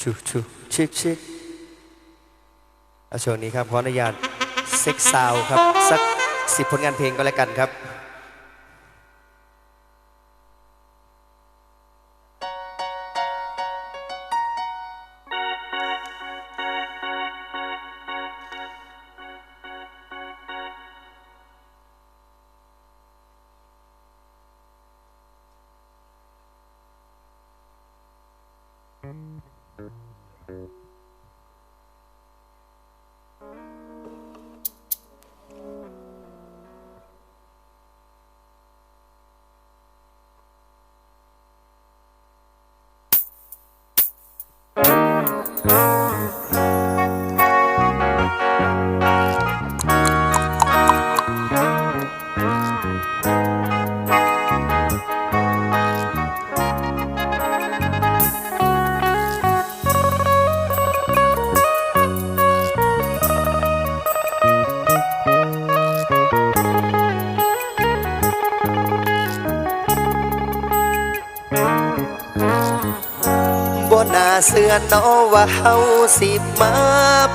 ชูชูชิกชิกช่วงนี้ครับขออนุญาตเซ็กซาวครับสัก10 ผลงานเพลงก็แล้วกันครับน่าเสื่อน้อว่าเฮาสิมา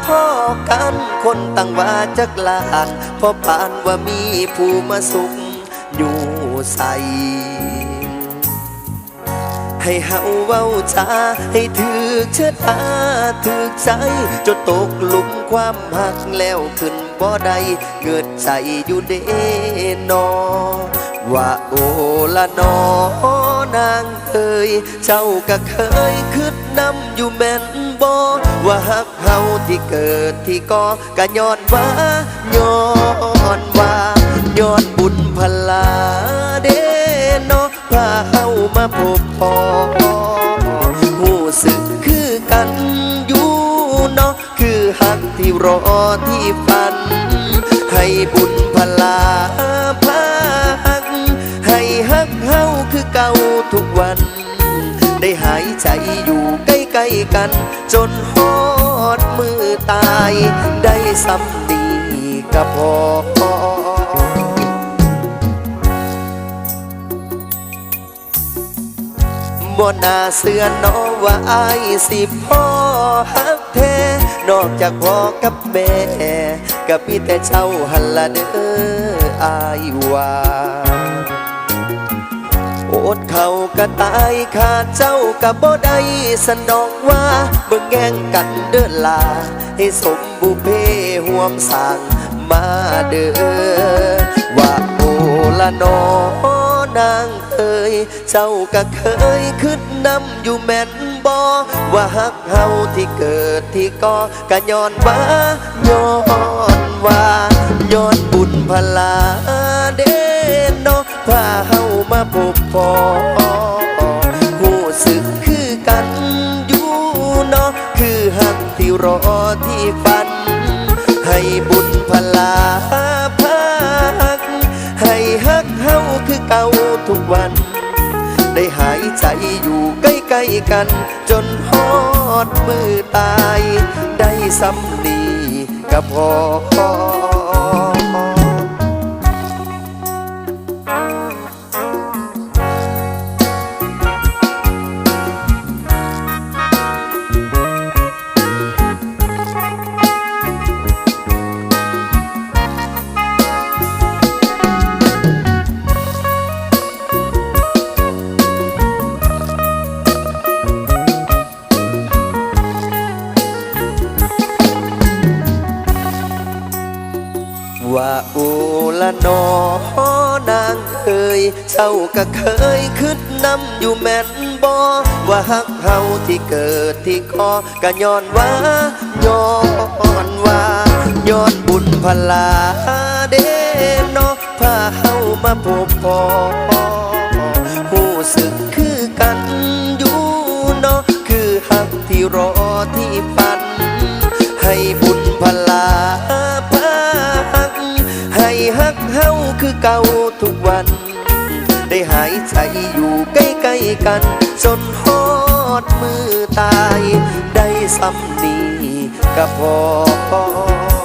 พ่อกันคนตั้งว่าจักลานพอปานว่ามีผู้มาสุขอยู่ใส่ให้เฮาเว้าจาให้ถึกเชิดตาถึกใจจนตกหลุมความหักแล้วขึ้นบ่ได้เกิดใจอยู่เด้นอว่าโอละนอนางเอ๋ยเจ้าก็เคยคิดนำอยู่แม่นบ่ว่าฮักเฮาที่เกิดที่ก่อก็ย้อนว่าย้อนบุญพลาเด้เนาะพาเฮามาพบพ่อหูสึกคือกันอยู่เนาะคือฮักที่รอที่ฝันให้บุญพลาพาฮักให้ฮักเฮาคือเก่าทุกวันได้หายใจอยู่ใกล้ๆกันจนฮอดมือตายได้สำดีกับพ่อบ่น่าเสื่อน้อว่าอายสิพ่อฮักแท้นอกจากพ่อกับแม่ก็มีแต่เจ้าหันละเด้ออายว่าอดเขาก็ตายขาดเจ้าก็บ่ได้สันดอกว่าเบิ่งแย่งกันเด้อลาให้สมบุพเพห่วมสร้างมาเด้อว่าโอละนอนางเอ๋ยเจ้าก็เคยคิดนำอยู่แม่นบ่ว่าฮักเฮาที่เกิดที่ก่อก็ย้อนย้อนบุญพลาเด้เนาะพาเฮามาพบพ่อหูสึกคือกันอยู่เนาะคือฮักที่รอที่ฝันให้บุญพลาพาฮักให้ฮักเฮาคือเก่าทุกวันได้หายใจอยู่ใกล้ๆกันจนฮอดมือตายได้สำนีกับพ่อว่าโอละนอนางเอ๋ยเจ้าก็เคยคิดนำอยู่แม่นบ่ว่าฮักเฮาที่เกิดที่คอก็ย้อนบุญพลาเด้เนาะพาเฮามาพบพ่อหูสึกคือกันอยู่เนาะคือฮักที่รอที่ฝันให้บุญพลาให้ฮักเฮาคือเก่าทุกวันได้หายใจอยู่ใกล้ๆกันจนฮอดมือตายได้สำนีกับพ่อ